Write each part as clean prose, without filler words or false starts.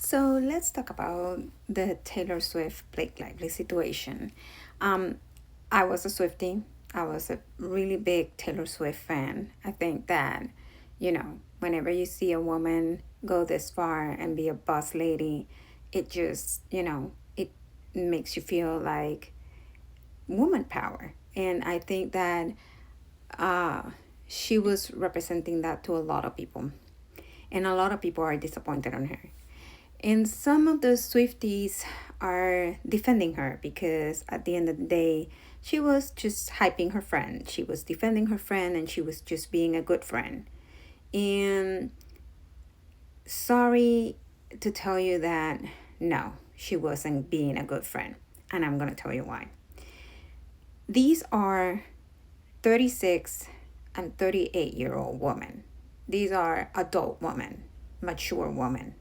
So let's talk about the Taylor Swift Blake Lively situation. Um, I was a Swiftie. I was a really big Taylor Swift fan. I think that, whenever you see a woman go this far and be a boss lady, it just, it makes you feel like woman power. And I think that uh, she was representing that to a lot of people. And a lot of people are disappointed on her. And some of the Swifties are defending her because at the end of the day, she was just hyping her friend. She was defending her friend and she was just being a good friend. And sorry to tell you that no, she wasn't being a good friend. And I'm going to tell you why. These are 36 and 38-year-old women. These are adult women, mature women.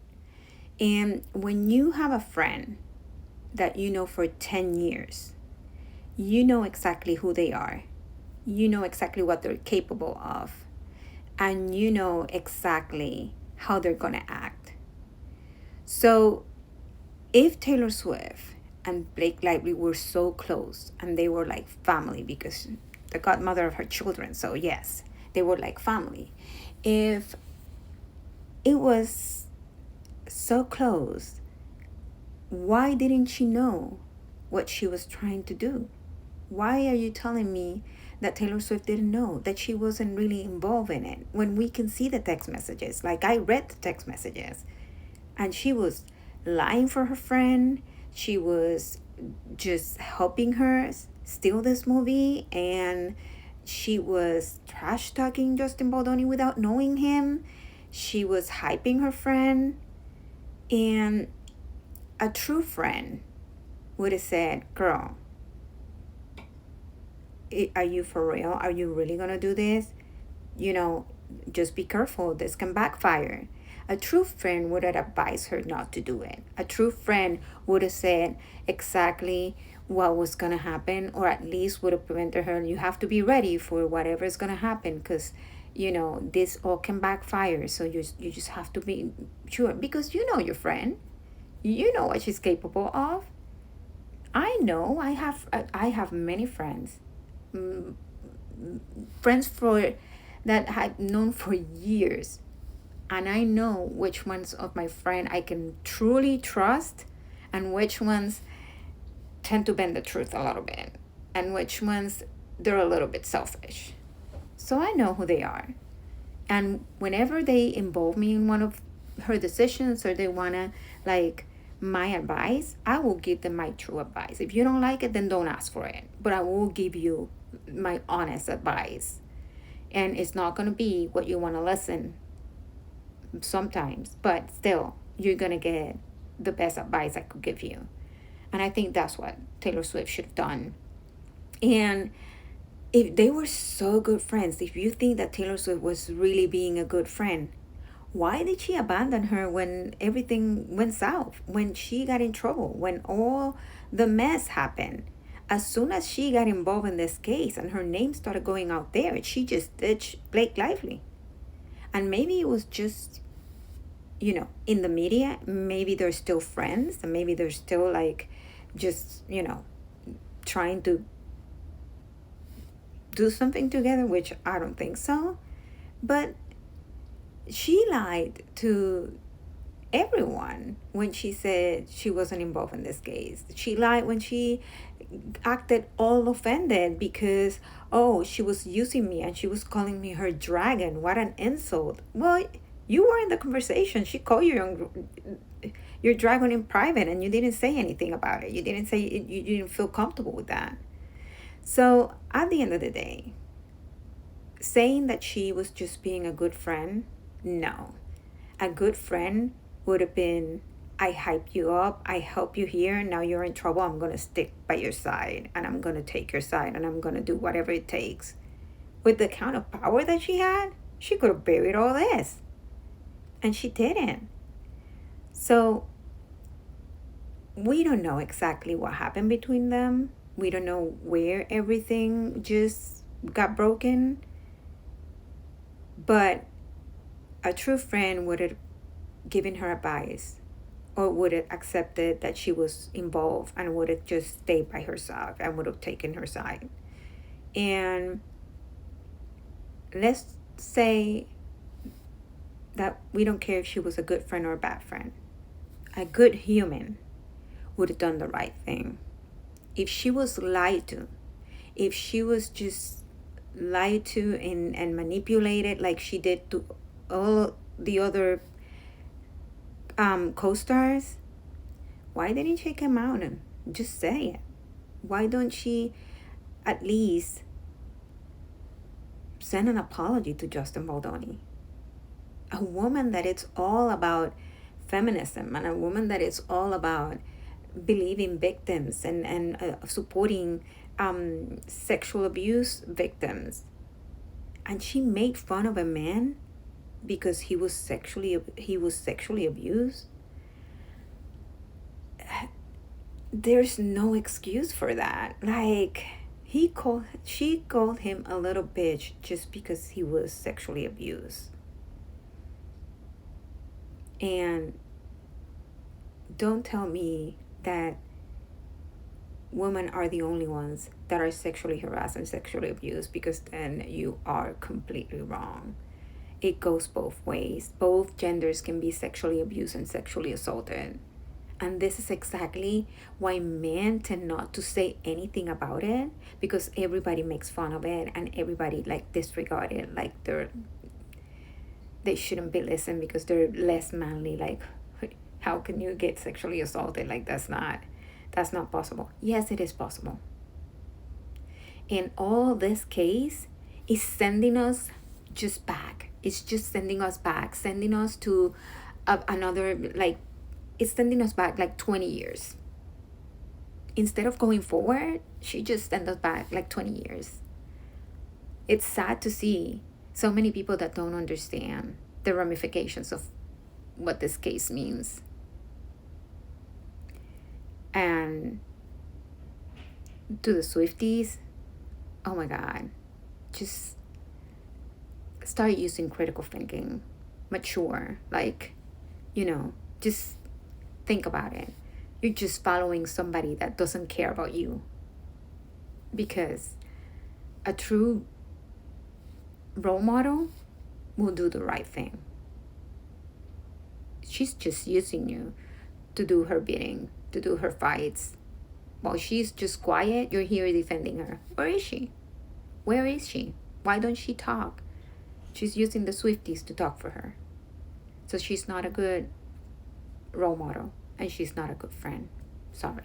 And when you have a friend that you know for 10 years, you know exactly who they are. You know exactly what they're capable of. And you know exactly how they're going to act. So if Taylor Swift and Blake Lively were so close and they were like family because the godmother of her children, so yes, they were like family. If it was so close, why didn't she know what she was trying to do? Why are you telling me that Taylor Swift didn't know, that she wasn't really involved in it, when we can see the text messages? Like, I read the text messages, and she was lying for her friend. She was just helping her steal this movie, and she was trash talking Justin Baldoni without knowing him. She was hyping her friend, and a true friend would have said, "Girl, are you for real? Are you really gonna do this? You know, just be careful. This can backfire." A true friend would have advised her not to do it. A true friend would have said exactly what was gonna happen, or at least would have prevented her. You have to be ready for whatever is gonna happen, because this all can backfire. So you just have to be sure, because you know your friend. You know what she's capable of. I know. I have many friends, mm, friends for that I've known for years, and I know which ones of my friend I can truly trust, and which ones tend to bend the truth a little bit, and which ones they're a little bit selfish. So I know who they are, and whenever they involve me in one of her decisions, or they wanna like my advice, I will give them my true advice. If you don't like it, then don't ask for it, but I will give you my honest advice. And it's not going to be what you want to listen sometimes, but still you're going to get the best advice I could give you. And I think that's what Taylor Swift should have done. And if they were so good friends, if you think that Taylor Swift was really being a good friend, why did she abandon her when everything went south, when she got in trouble, when all the mess happened? As soon as she got involved in this case and her name started going out there, she just ditched Blake Lively. And maybe it was just, in the media, maybe they're still friends, and maybe they're still like just, trying to do something together, which I don't think so. But she lied to everyone when she said she wasn't involved in this case. She lied when she acted all offended because, oh, she was using me and she was calling me her dragon. What an insult. Well, you were in the conversation. She called you your dragon in private, and you didn't say anything about it. You didn't say you didn't feel comfortable with that. So at the end of the day, saying that she was just being a good friend, no. A good friend would have been, I hype you up, I help you here, now you're in trouble, I'm going to stick by your side, and I'm going to take your side, and I'm going to do whatever it takes. With the kind of power that she had, she could have buried all this. And she didn't. So we don't know exactly what happened between them. We don't know where everything just got broken. But a true friend would have given her advice or would have accepted that she was involved and would have just stayed by herself and would have taken her side. And let's say that we don't care if she was a good friend or a bad friend. A good human would have done the right thing. If she was lied to, if she was just lied to and manipulated like she did to all the other co-stars, why didn't she come out and just say it? Why don't she at least send an apology to Justin Baldoni? A woman that it's all about feminism, and a woman that it's all about believing victims and supporting sexual abuse victims. And she made fun of a man because he was sexually abused. There's no excuse for that. Like, she called him a little bitch just because he was sexually abused. And don't tell me that women are the only ones that are sexually harassed and sexually abused, because then you are completely wrong. It goes both ways. Both genders can be sexually abused and sexually assaulted. And this is exactly why men tend not to say anything about it, because everybody makes fun of it and everybody like disregard it, like they shouldn't be listened because they're less manly. Like, how can you get sexually assaulted? Like, that's not possible. Yes, it is possible. And all this case is sending us just back. It's just sending us back, sending us to another, like, it's sending us back like 20 years. Instead of going forward, she just sent us back like 20 years. It's sad to see so many people that don't understand the ramifications of what this case means. And to the Swifties, oh my God, just start using critical thinking, mature, like, just think about it. You're just following somebody that doesn't care about you. Because a true role model will do the right thing. She's just using you to do her bidding, to do her fights. While she's just quiet, you're here defending her. Where is she? Where is she? Why don't she talk? She's using the Swifties to talk for her. So she's not a good role model, and she's not a good friend. Sorry.